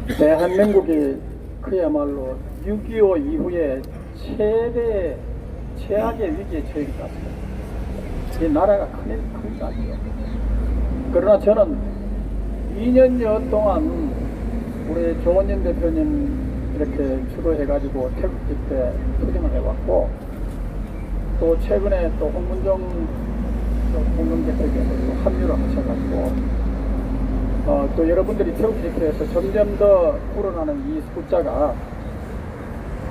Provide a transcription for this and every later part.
대한민국이 그야말로 6.25 이후에 최악의 위기에 처해 있습니다. 이 나라가 큰일 나죠. 그러나 저는 2년여 동안 우리 조원진 대표님 이렇게 주도해가지고 태극기 때 투쟁을 해왔고, 또 최근에 또 홍문정 공동대표께서 합류를 하셔가지고 또 여러분들이 태극기 집회에서 점점 더 불어나는 이 숫자가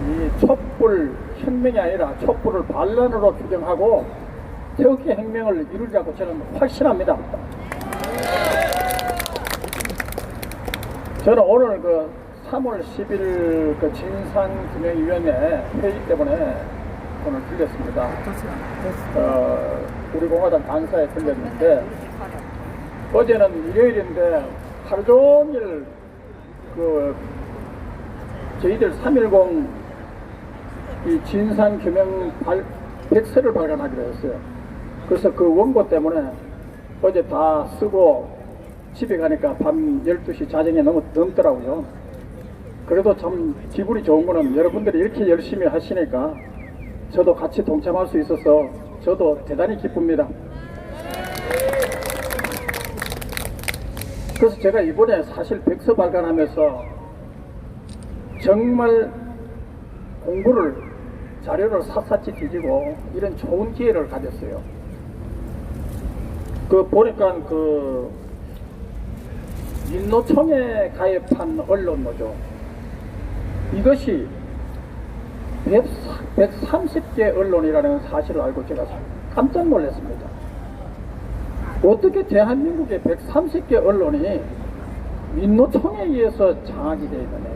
이 촛불 혁명이 아니라 촛불을 반란으로 규정하고 태극기 혁명을 이루자고 저는 확신합니다. 저는 오늘 그 3월 10일 그 진상규명위원회 회의 때문에 오늘 들렸습니다. 우리 공화당 간사에 들렸는데, 어제는 일요일인데 하루 종일 그 저희들 3.10 이 진상규명 백서를 발간하기로 했어요. 그래서 그 원고 때문에 어제 다 쓰고 집에 가니까 밤 12시 자정에 넘더라고요. 그래도 참 기분이 좋은 거는 여러분들이 이렇게 열심히 하시니까 저도 같이 동참할 수 있어서 저도 대단히 기쁩니다. 그래서 제가 이번에 사실 백서 발간하면서 정말 공부를 자료를 샅샅이 뒤지고 이런 좋은 기회를 가졌어요. 그 보니까 그 민노총에 가입한 언론노조, 이것이 130개 언론이라는 사실을 알고 제가 깜짝 놀랐습니다. 어떻게 대한민국의 130개 언론이 민노총에 의해서 장악이 되어 있느냐.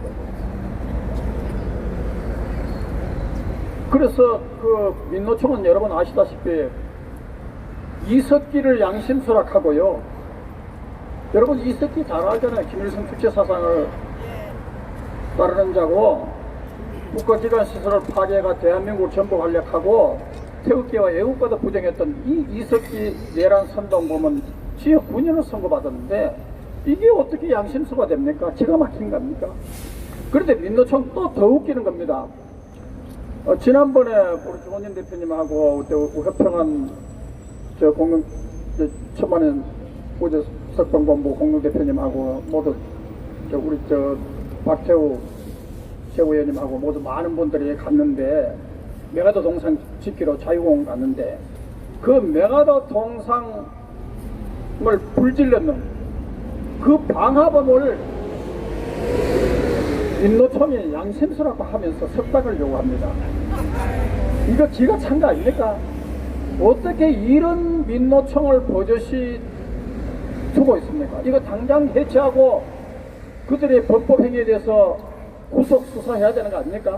그래서 그 민노총은 여러분 아시다시피 이석기를 양심수락하고요. 여러분 이석기 잘 알잖아요. 김일성 주체 사상을 따르는 자고, 국가기관 시설을 파괴가 대한민국을 전부 활약하고 태극기와 애국과도 부정했던 이 이석기 내란 선동범은 지역 9년을 선고받았는데 이게 어떻게 양심수가 됩니까? 기가 막힌 겁니까? 그런데 민노총 또 더 웃기는 겁니다. 지난번에 우리 조원진 대표님하고 우협평안 천만년 우주 석방본부 공동대표님하고 모두 우리 박태우 최고위원님하고 모두 많은 분들이 갔는데, 메가더 동상 지키러 자유공원 갔는데 그 메가더 동상을 불질렀는 그 방화범을 민노총이 양심수라고 하면서 석방을 요구합니다. 이거 기가 찬 거 아닙니까? 어떻게 이런 민노총을 버젓이 두고 있습니까? 이거 당장 해체하고 그들의 범법 행위에 대해서 구속 수사해야 되는 거 아닙니까?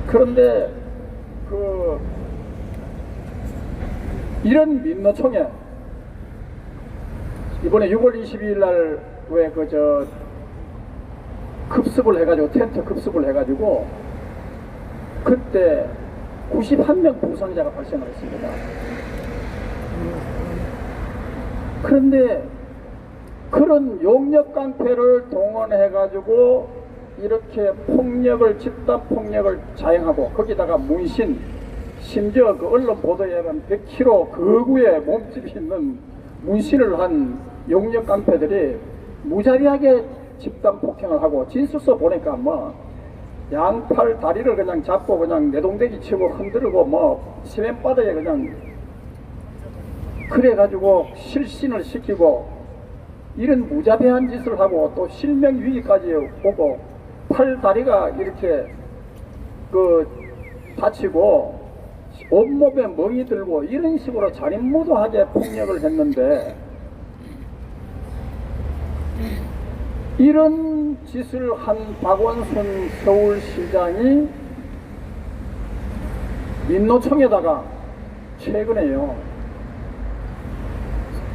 그런데 이런 민노총에 이번에 6월 22일 날 왜 급습을 해가지고 텐트 급습을 해가지고 그때 91명 부상자가 발생을 했습니다. 그런데 그런 용역 깡패를 동원해가지고 이렇게 집단 폭력을 자행하고, 거기다가 문신, 심지어 그 언론 보도에 의하면 100kg 거구의 몸집이 있는 문신을 한 용역 깡패들이 무자비하게 집단 폭행을 하고, 진술서 보니까 뭐 양팔 다리를 그냥 잡고 그냥 내동댕이 치고 흔들고 시멘바닥에 그냥 그래가지고 실신을 시키고 이런 무자비한 짓을 하고, 또 실명위기까지 오고 팔 다리가 이렇게 다치고 온몸에 멍이 들고 이런 식으로 잔인무도하게 폭력을 했는데, 이런 짓을 한 박원순 서울시장이 민노총에다가 최근에요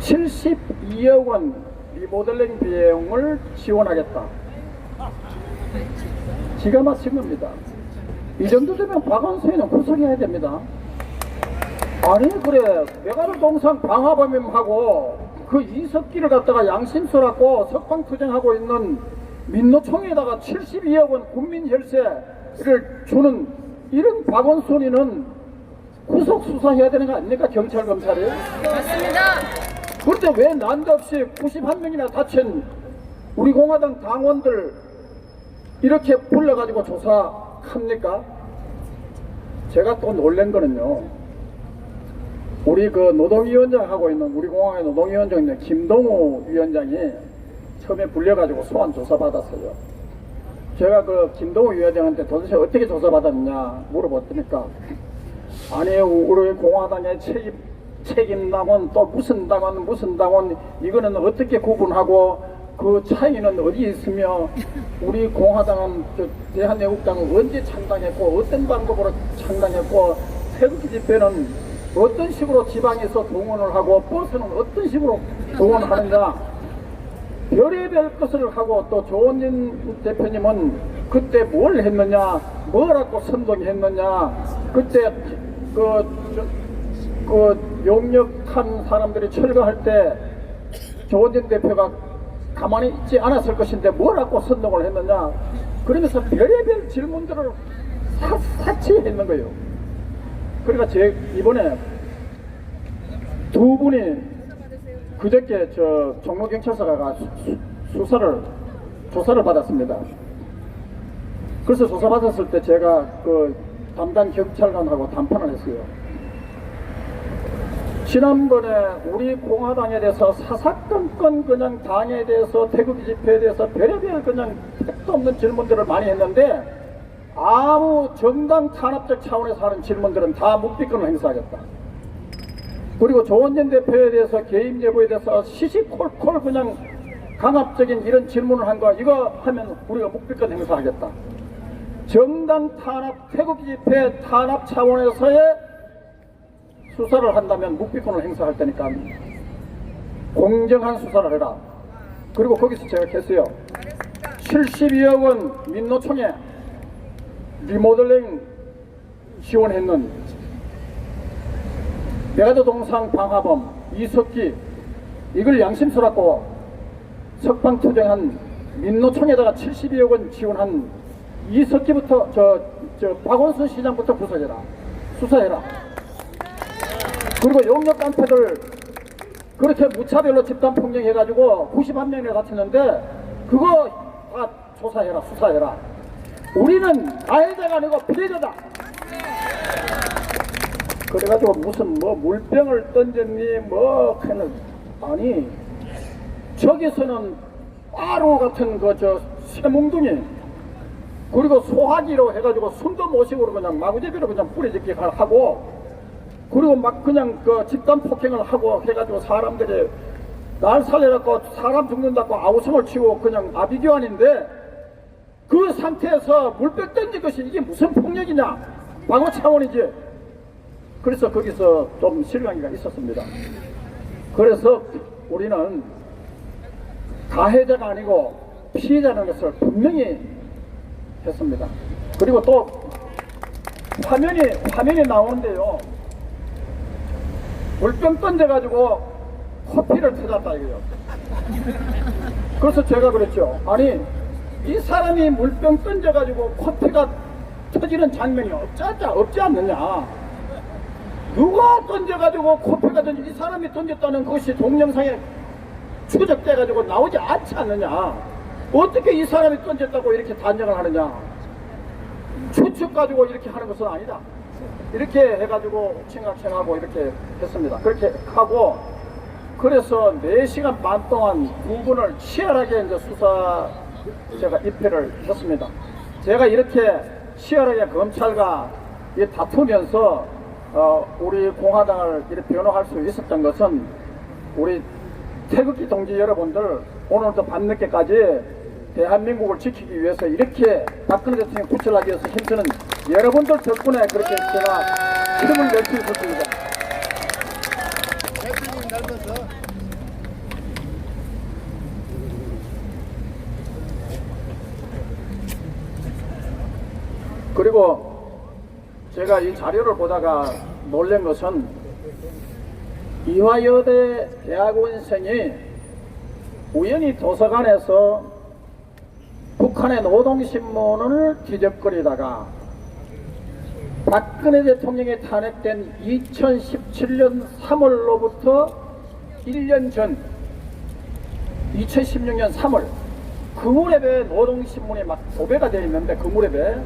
72억 원 리모델링 비용을 지원하겠다. 기가 막힌 겁니다. 이 정도 되면 박원순이는 구속해야 됩니다. 아니 그래 메가더 동상 방화범임하고 그 이석기를 갖다가 양심스럽고 석방투쟁하고 있는 민노총에다가 72억 원 국민혈세를 주는 이런 박원순이는 구속 수사해야 되는 거 아닙니까? 경찰 검찰이. 맞습니다. 그런데 왜 난데없이 91명이나 다친 우리 공화당 당원들 이렇게 불러가지고 조사합니까? 제가 또 놀란 거는요, 우리 그 노동위원장 하고 있는 우리 공화당의 노동위원장 김동우 위원장이 처음에 불려가지고 소환 조사 받았어요. 제가 그 김동우 위원장한테 도대체 어떻게 조사받았느냐 물어봤더니까, 아니 우리 공화당의 책임당원 또 무슨 당원 이거는 어떻게 구분하고 그 차이는 어디 있으며 우리 공화당은 대한애국당은 언제 창당했고 어떤 방법으로 창당했고 태극기 집회는 어떤 식으로 지방에서 동원을 하고 버스는 어떤 식으로 동원하는가 별의별 것을 하고, 또 조원진 대표님은 그때 뭘 했느냐, 뭐라고 선동했느냐, 그때 용역한 사람들이 철거할 때 조원진 대표가 가만히 있지 않았을 것인데 뭐라고 선동을 했느냐, 그러면서 별의별 질문들을 사치했는 거예요. 그러니까 이번에 두 분이 그저께 저 종로경찰서가 조사를 받았습니다. 그래서 조사받았을 때 제가 그 담당 경찰관하고 담판을 했어요. 지난번에 우리 공화당에 대해서 사사건건 그냥 당에 대해서 태극기 집회에 대해서 별의별 그냥 택도 없는 질문들을 많이 했는데, 아무 정당 탄압적 차원에서 하는 질문들은 다 묵비권을 행사하겠다. 그리고 조원진 대표에 대해서 개입 여부에 대해서 시시콜콜 그냥 강압적인 이런 질문을 한 거, 이거 하면 우리가 묵비권 행사하겠다. 정당 탄압, 태극기 집회 탄압 차원에서의 수사를 한다면 묵비권을 행사할 테니까 공정한 수사를 해라. 그리고 거기서 제가 했어요. 72억 원 민노총에 리모델링 지원했는 메가더 동상 방화범 이석기, 이걸 양심스럽고 석방투쟁한 민노총에다가 72억 원 지원한 이석기부터 박원순 시장부터 수사해라. 그리고 용역 깡패들 그렇게 무차별로 집단폭력 해가지고 91명이나 다쳤는데 그거 다 조사해라, 수사해라. 우리는 가해자가 아니고 피해자다. 그래가지고 무슨 뭐 물병을 던졌니 뭐 아니 저기서는 바로 같은 쇠몽둥이, 그리고 소화기로 해가지고 숨도 못 쉬고 그냥 마구잡이로 그냥 뿌리짓기 하고, 그리고 막 그냥 그 집단 폭행을 하고 해가지고 사람들이 날 살려갖고 사람 죽는다고 아우성을 치고 그냥 아비규환인데, 그 상태에서 물병 던진 것이 이게 무슨 폭력이냐, 방어 차원이지. 그래서 거기서 좀 실망이 있었습니다. 그래서 우리는 가해자가 아니고 피해자라는 것을 분명히 했습니다. 그리고 또 화면이 나오는데요, 물병 던져가지고 커피를 터졌다 이거요. 그래서 제가 그랬죠. 아니 이 사람이 물병 던져가지고 커피가 터지는 장면이 없지 않느냐. 누가 던져가지고 커피가 던지, 이 사람이 던졌다는 것이 동영상에 추적돼가지고 나오지 않지 않느냐. 어떻게 이 사람이 던졌다고 이렇게 단정을 하느냐. 추측 가지고 이렇게 하는 것은 아니다. 이렇게 해가지고 칭하칭하고 이렇게 했습니다. 그렇게 하고, 그래서 4시간 반 동안 두 분을 치열하게 이제 제가 입회를 했습니다. 제가 이렇게 치열하게 검찰과 다투면서 우리 공화당을 이렇게 변호할 수 있었던 것은, 우리 태극기 동지 여러분들 오늘도 밤늦게까지 대한민국을 지키기 위해서 이렇게 박근혜 대통령 구출하기 위해서 힘쓰는 여러분들 덕분에 그렇게 제가 힘을 낼 수 있었습니다. 대통령 닮아서. 그리고 제가 이 자료를 보다가 놀란 것은, 이화여대 대학원생이 우연히 도서관에서 북한의 노동신문을 뒤적거리다가 박근혜 대통령이 탄핵된 2017년 3월로부터 1년 전 2016년 3월 그 무렵에 노동신문이 막 도배가 되어 있는데, 그 무렵에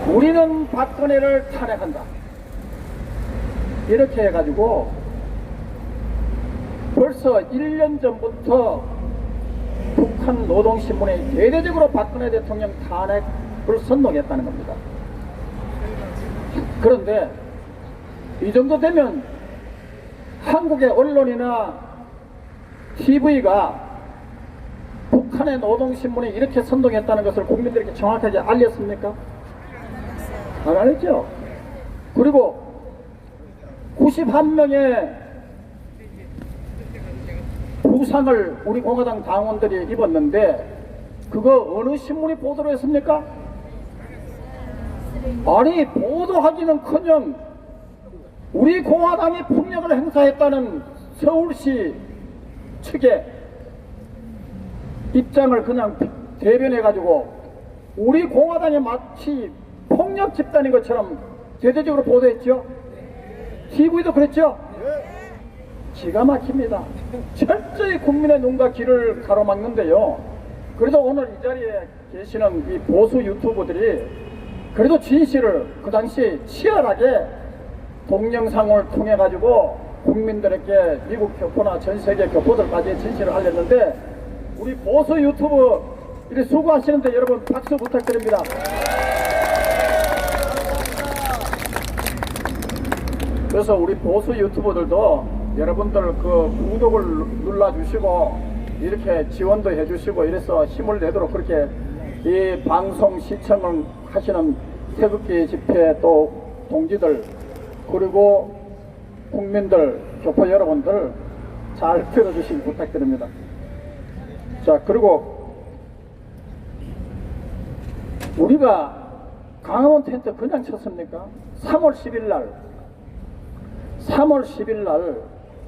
우리는 박근혜를 탄핵한다 이렇게 해가지고 벌써 1년 전부터 북한 노동신문이 대대적으로 박근혜 대통령 탄핵을 선동했다는 겁니다. 그런데 이 정도 되면 한국의 언론이나 TV가 북한의 노동신문이 이렇게 선동했다는 것을 국민들에게 정확하게 알렸습니까? 안 알렸죠. 그리고 91명의 부상을 우리 공화당 당원들이 입었는데 그거 어느 신문이 보도를 했습니까? 아니, 보도하기는커녕 우리 공화당이 폭력을 행사했다는 서울시 측의 입장을 그냥 대변해가지고 우리 공화당이 마치 폭력 집단인 것처럼 대대적으로 보도했죠. TV도 그랬죠. 기가 막힙니다. 철저히 국민의 눈과 귀를 가로막는데요. 그래도 오늘 이 자리에 계시는 이 보수 유튜버들이 그래도 진실을 그 당시 치열하게 동영상을 통해 가지고 국민들에게 미국 교포나 전 세계 교포들까지 진실을 알렸는데, 우리 보수 유튜브 이렇게 수고하시는데 여러분 박수 부탁드립니다. 그래서 우리 보수 유튜버들도 여러분들 그 구독을 눌러주시고 이렇게 지원도 해주시고 이래서 힘을 내도록 그렇게 이 방송 시청을 하시는 태극기 집회 또 동지들 그리고 국민들 교포 여러분들 잘 들어주시기 부탁드립니다. 자, 그리고 우리가 강화문 텐트 그냥 쳤습니까? 3월 10일 날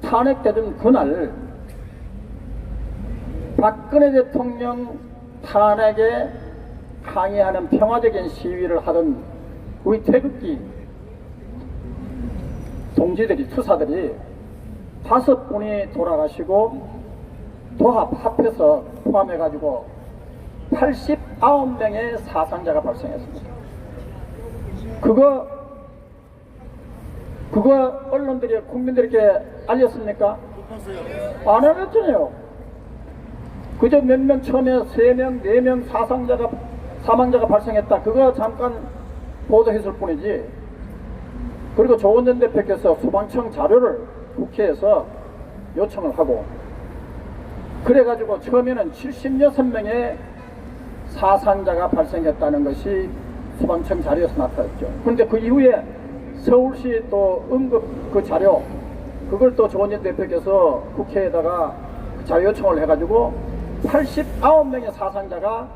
탄핵되던 그날 박근혜 대통령 탄핵에 항의하는 평화적인 시위를 하던 우리 태극기 동지들이, 투사들이 5분이 돌아가시고 합해서 포함해가지고 89명의 사상자가 발생했습니다. 그거 언론들이 국민들에게 알렸습니까? 안 알렸잖아요. 그저 몇 명 처음에 3명, 4명 사망자가 발생했다. 그거 잠깐 보도했을 뿐이지. 그리고 조원전 대표께서 소방청 자료를 국회에서 요청을 하고 그래가지고 처음에는 76명의 사상자가 발생했다는 것이 소방청 자료에서 나타났죠. 그런데 그 이후에 서울시 또 응급 그 자료 그걸 또 조원전 대표께서 국회에다가 자료 요청을 해가지고 89명의 사상자가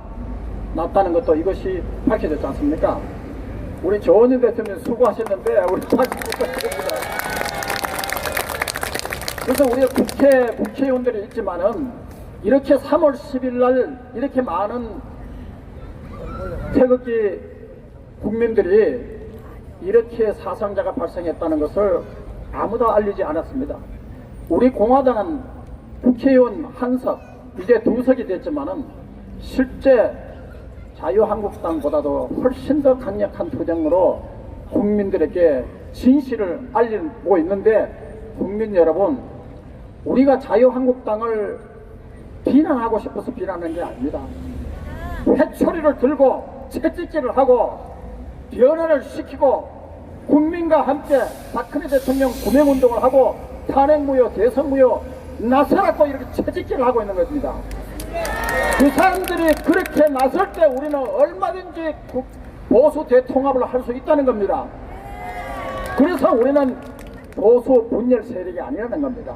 났다는 것도 이것이 밝혀졌지 않습니까? 우리 조원전 대통령 수고하셨는데 우리 박수 부탁드립니다. 그래서 우리 국회의원들이 있지만은 이렇게 3월 10일 날 이렇게 많은 태극기 국민들이 이렇게 사상자가 발생했다는 것을 아무도 알리지 않았습니다. 우리 공화당은 국회의원 한석 이제 2석이 됐지만은 실제 자유한국당보다도 훨씬 더 강력한 투쟁으로 국민들에게 진실을 알리고 있는데, 국민 여러분, 우리가 자유한국당을 비난하고 싶어서 비난하는 게 아닙니다. 회초리를 들고 채찍질을 하고 변화를 시키고 국민과 함께 박근혜 대통령 구명운동을 하고 탄핵무효, 대선무효 나서라고 이렇게 채찍질을 하고 있는 것입니다. 그 사람들이 그렇게 나설 때 우리는 얼마든지 보수 대통합을 할 수 있다는 겁니다. 그래서 우리는 보수 분열 세력이 아니라는 겁니다.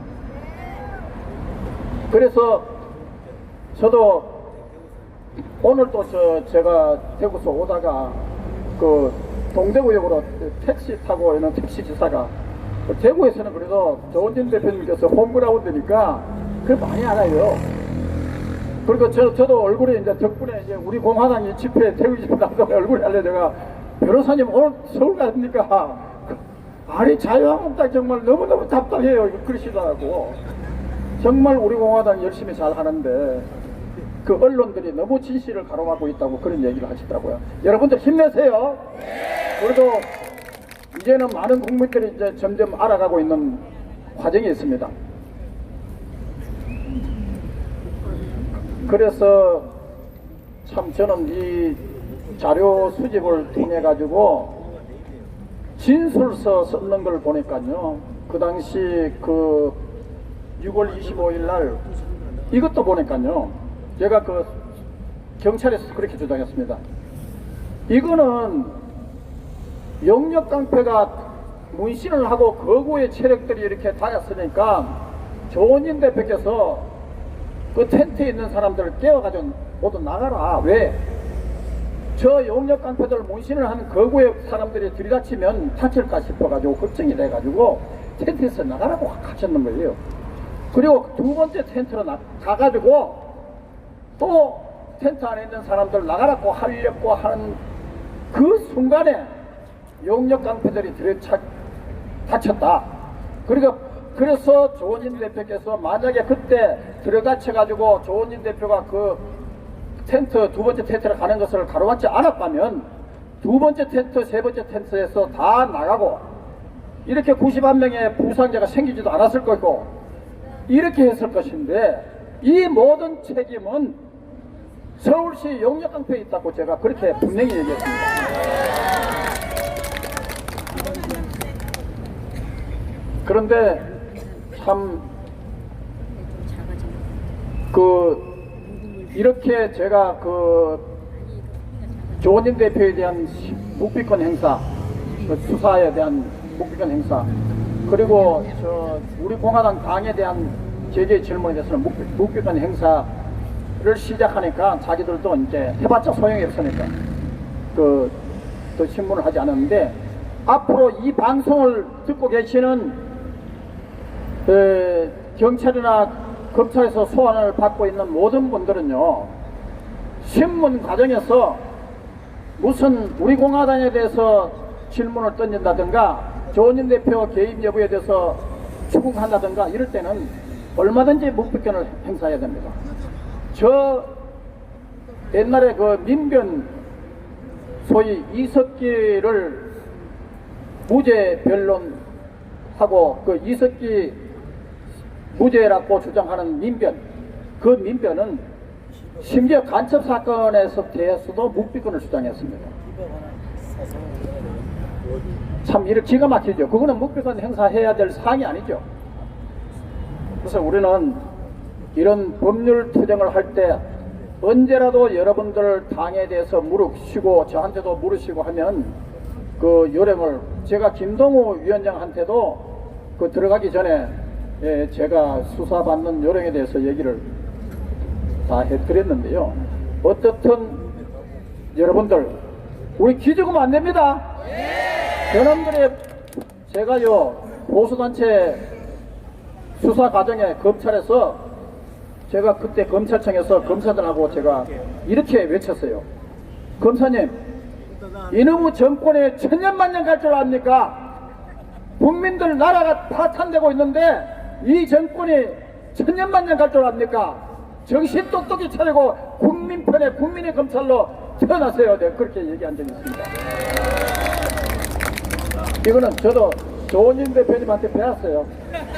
그래서 저도 오늘 또 제가 대구서 오다가 그 동대구역으로 택시 타고 있는 택시기사가 대구에서는 그래도 조원진 대표님께서 홈그라운드니까 그걸 많이 알아요. 그리고 저도 얼굴에 이제 덕분에 이제 우리 공화당이 집회, 대구 집회 나가서 얼굴이 알려 내가 변호사님 오늘 서울 가십니까? 아니 자유한국당 정말 너무너무 답답해요. 이거 그러시더라고. 정말 우리 공화당이 열심히 잘 하는데 그 언론들이 너무 진실을 가로막고 있다고 그런 얘기를 하시더라고요. 여러분들 힘내세요. 그래도 이제는 많은 국민들이 이제 점점 알아가고 있는 과정이 있습니다. 그래서 참 저는 이 자료 수집을 통해 가지고 진술서 썼는 걸 보니까요, 그 당시 그 6월 25일 날 이것도 보니까요, 제가 그 경찰에서 그렇게 주장했습니다. 이거는 영역 깡패가 문신을 하고 거구의 체력들이 이렇게 다녔으니까 조원진 대표께서 그 텐트에 있는 사람들을 깨워가지고 모두 나가라. 왜? 저 용역 깡패들 문신을 하는 거구의 사람들이 들이닥치면 다칠까 싶어가지고 걱정이 돼가지고 텐트에서 나가라고 하셨는 거예요. 그리고 두 번째 텐트로 가가지고 또 텐트 안에 있는 사람들 나가라고 하려고 하는 그 순간에 용역 깡패들이 다쳤다. 그래서 조원진 대표께서 만약에 그때 들어갇혀가지고 조원진 대표가 그 텐트, 두 번째 텐트를 가는 것을 가로막지 않았다면 두 번째 텐트, 세 번째 텐트에서 다 나가고 이렇게 91명의 부상자가 생기지도 않았을 거고 이렇게 했을 것인데 이 모든 책임은 서울시 용역깡패에 있다고 제가 그렇게 분명히 얘기했습니다. 그런데 참 이렇게 제가 조원진 대표에 대한 묵비권 행사, 수사에 대한 묵비권 행사, 그리고 우리 공화당 당에 대한 제기의 질문에 대해서는 묵비권 행사를 시작하니까 자기들도 이제 해봤자 소용이 없으니까 또 신문을 하지 않았는데, 앞으로 이 방송을 듣고 계시는 경찰이나 검찰에서 소환을 받고 있는 모든 분들은요, 신문 과정에서 무슨 우리 공화당에 대해서 질문을 던진다든가 조원진 대표 개입 여부에 대해서 추궁한다든가 이럴 때는 얼마든지 묵비권을 행사해야 됩니다. 저 옛날에 그 민변 소위 이석기를 무죄 변론하고 그 이석기 무죄라고 주장하는 민변, 그 민변은 심지어 간첩 사건에서 대해서도 묵비권을 주장했습니다. 참 이렇게 기가 막히죠. 그거는 묵비권 행사해야 될 사항이 아니죠. 그래서 우리는 이런 법률 투쟁을 할 때 언제라도 여러분들 당에 대해서 무릎 쉬고 저한테도 무릎 쉬고 하면 그 요령을 제가 김동우 위원장한테도 그 들어가기 전에 제가 수사받는 요령에 대해서 얘기를 다 해드렸는데요. 어떻든 여러분들 우리 기죽으면 안 됩니다. 저놈들이 제가요 보수단체 수사 과정에 검찰에서 제가 그때 검찰청에서 검사들하고 제가 이렇게 외쳤어요. 검사님, 이놈의 정권에 천년만년 갈 줄 압니까? 국민들 나라가 파탄되고 있는데 이 정권이 천년만년 갈 줄 압니까? 정신 똑똑히 차리고 국민 편에 국민의 검찰로 태어나세요. 내가 그렇게 얘기한 적이 있습니다. 이거는 저도 조원진 대표님한테 배웠어요.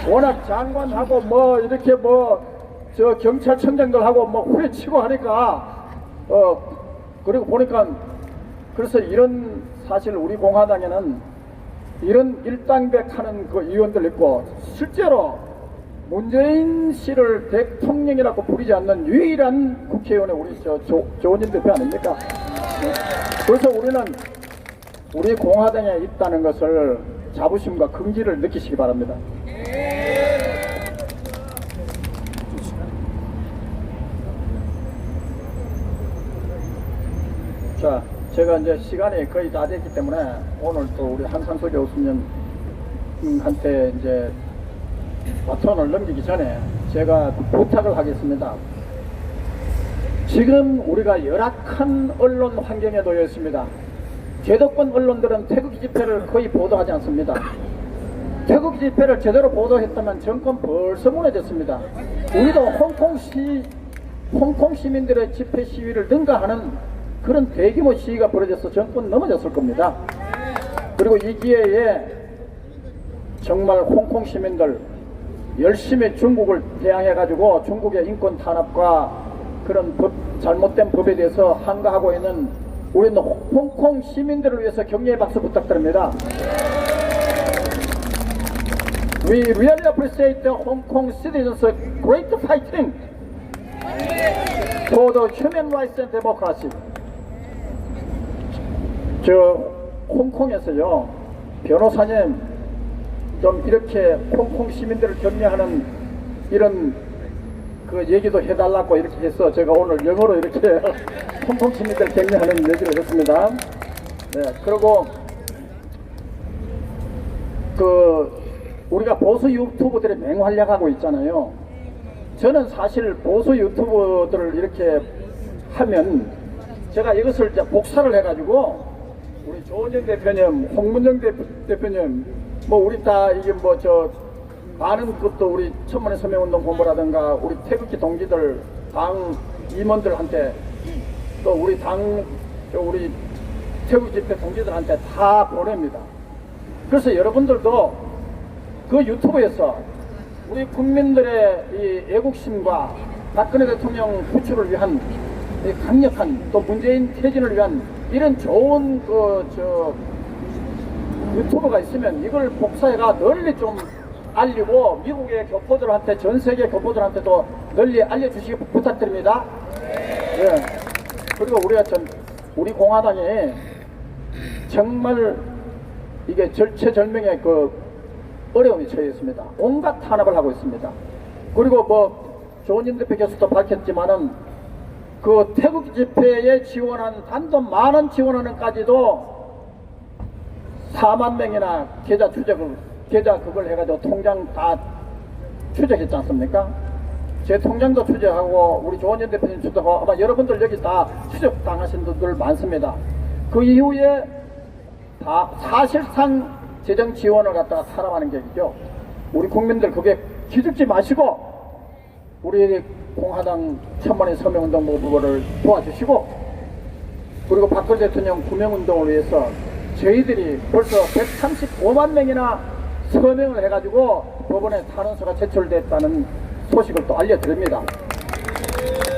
워낙 장관하고 뭐 이렇게 저 경찰청장들하고 후려치고 하니까 그리고 보니까 그래서 이런 사실 우리 공화당에는 이런 일당백하는 그 의원들 있고 실제로 문재인 씨를 대통령이라고 부르지 않는 유일한 국회의원의 우리 조원진 대표 아닙니까? 그래서 우리는 우리 공화당에 있다는 것을 자부심과 긍지를 느끼시기 바랍니다. 자, 제가 이제 시간이 거의 다 됐기 때문에 오늘 또 우리 한상수 교수님 대통령한테 이제 바톤을 넘기기 전에 제가 부탁을 하겠습니다. 지금 우리가 열악한 언론 환경에 놓여 있습니다. 제도권 언론들은 태극기 집회를 거의 보도하지 않습니다. 태극기 집회를 제대로 보도했다면 정권 벌써 무너졌습니다. 우리도 홍콩 시민들의 집회 시위를 능가하는 그런 대규모 시위가 벌어져서 정권 넘어졌을 겁니다. 그리고 이 기회에 정말 홍콩 시민들 열심히 중국을 대항해 가지고 중국의 인권 탄압과 그런 잘못된 법에 대해서 항거하고 있는 우리는 홍콩 시민들을 위해서 격려의 박수 부탁드립니다. We really appreciate the Hong Kong citizens' great fighting for the human rights and democracy. 홍콩에서요, 변호사님 좀 이렇게 홍콩 시민들을 격려하는 이런 그 얘기도 해달라고 이렇게 해서 제가 오늘 영어로 이렇게 홍콩 시민들 격려하는 얘기를 했습니다. 네, 그리고 우리가 보수 유튜버들이 맹활약하고 있잖아요. 저는 사실 보수 유튜버들을 이렇게 하면 제가 이것을 이제 복사를 해가지고 우리 조은정 대표님, 홍문정 대표님, 뭐 우리 다 이게 뭐 많은 것도 우리 천만의 서명운동 본부라든가 우리 태극기 동지들 당 임원들한테 또 우리 우리 태극기 집회 동지들한테 다 보냅니다. 그래서 여러분들도 그 유튜브에서 우리 국민들의 이 애국심과 박근혜 대통령 구출을 위한 강력한 또 문재인 퇴진을 위한 이런 좋은 유튜브가 있으면 이걸 복사해가 널리 좀 알리고 미국의 교포들한테 전 세계 교포들한테도 널리 알려주시기 부탁드립니다. 네. 그리고 우리 공화당이 정말 이게 절체절명의 어려움이 처해 있습니다. 온갖 탄압을 하고 있습니다. 그리고 뭐 조은진 대표께서도 밝혔지만은 그 태극기 집회에 지원한 단돈 10,000원 지원하는까지도 4만 명이나 계좌 그걸 해가지고 통장 다 추적했지 않습니까? 제 통장도 추적하고 우리 조은진 대표님 추적하고 아마 여러분들 여기 다 추적당하신 분들 많습니다. 그 이후에 다 사실상 재정 지원을 갖다가 탄압하는 격이죠. 우리 국민들 그게 기죽지 마시고 우리 공화당 천만의 서명운동 후보를 도와주시고 그리고 박근혜 대통령 구명운동을 위해서 저희들이 벌써 135만 명이나 서명을 해가지고 법원에 탄원서가 제출됐다는 소식을 또 알려드립니다.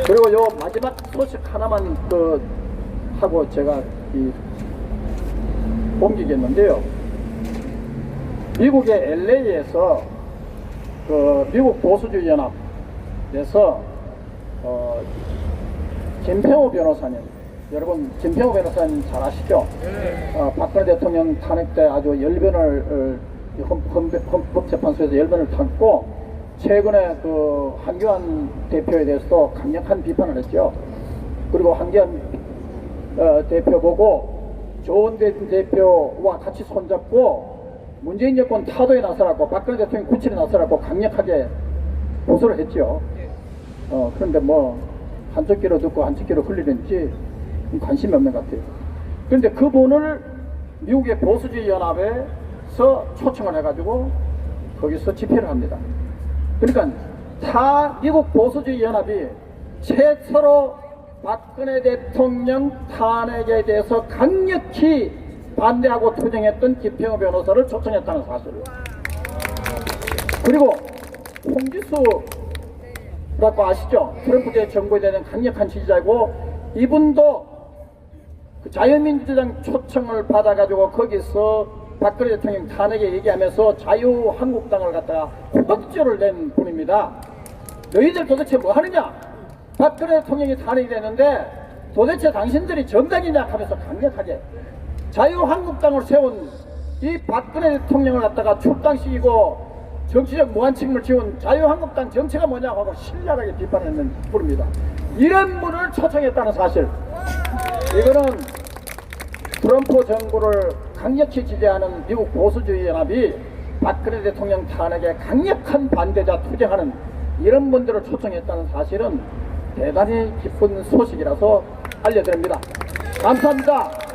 그리고 요 마지막 소식 하나만 하고 제가 옮기겠는데요. 미국의 LA에서 미국 보수주의 연합에서 김태호 변호사님, 여러분 김태호 변호사님 잘 아시죠? 박근혜 대통령 탄핵 때 아주 열변을 헌법재판소에서 열변을 탔고 최근에 한교안 대표에 대해서도 강력한 비판을 했죠. 그리고 한교안 대표 보고 조은진 대표와 같이 손잡고 문재인 정권 타도에 나서라고 박근혜 대통령 구출에 나서라고 강력하게 호소를 했죠. 그런데 뭐 한쪽 귀로 듣고 한쪽 귀로 흘리는지 관심이 없는 것 같아요. 그런데 그분을 미국의 보수주의 연합에서 초청을 해가지고 거기서 집회를 합니다. 그러니까 미국 보수주의 연합이 최초로 박근혜 대통령 탄핵에 대해서 강력히 반대하고 투쟁했던 김태호 변호사를 초청했다는 사실을. 그리고 홍지수라고 아시죠? 트럼프 정부에 대한 강력한 지지자이고 이분도 자유민주당 초청을 받아가지고 거기서 박근혜 대통령 탄핵에 얘기하면서 자유한국당을 갖다가 호지를 낸 분입니다. 너희들 도대체 뭐 하느냐? 박근혜 대통령이 탄핵이 되는데 도대체 당신들이 정당이냐 하면서 강력하게 자유한국당을 세운 이 박근혜 대통령을 갖다가 출당시키고 정치적 무한책임을 지운 자유한국당 정체가 뭐냐고 하고 신랄하게 비판했는 분입니다. 이런 분을 초청했다는 사실, 이거는 트럼프 정부를 강력히 지지하는 미국 보수주의 연합이 박근혜 대통령 탄핵에 강력한 반대자 투쟁하는 이런 분들을 초청했다는 사실은 대단히 기쁜 소식이라서 알려드립니다. 감사합니다.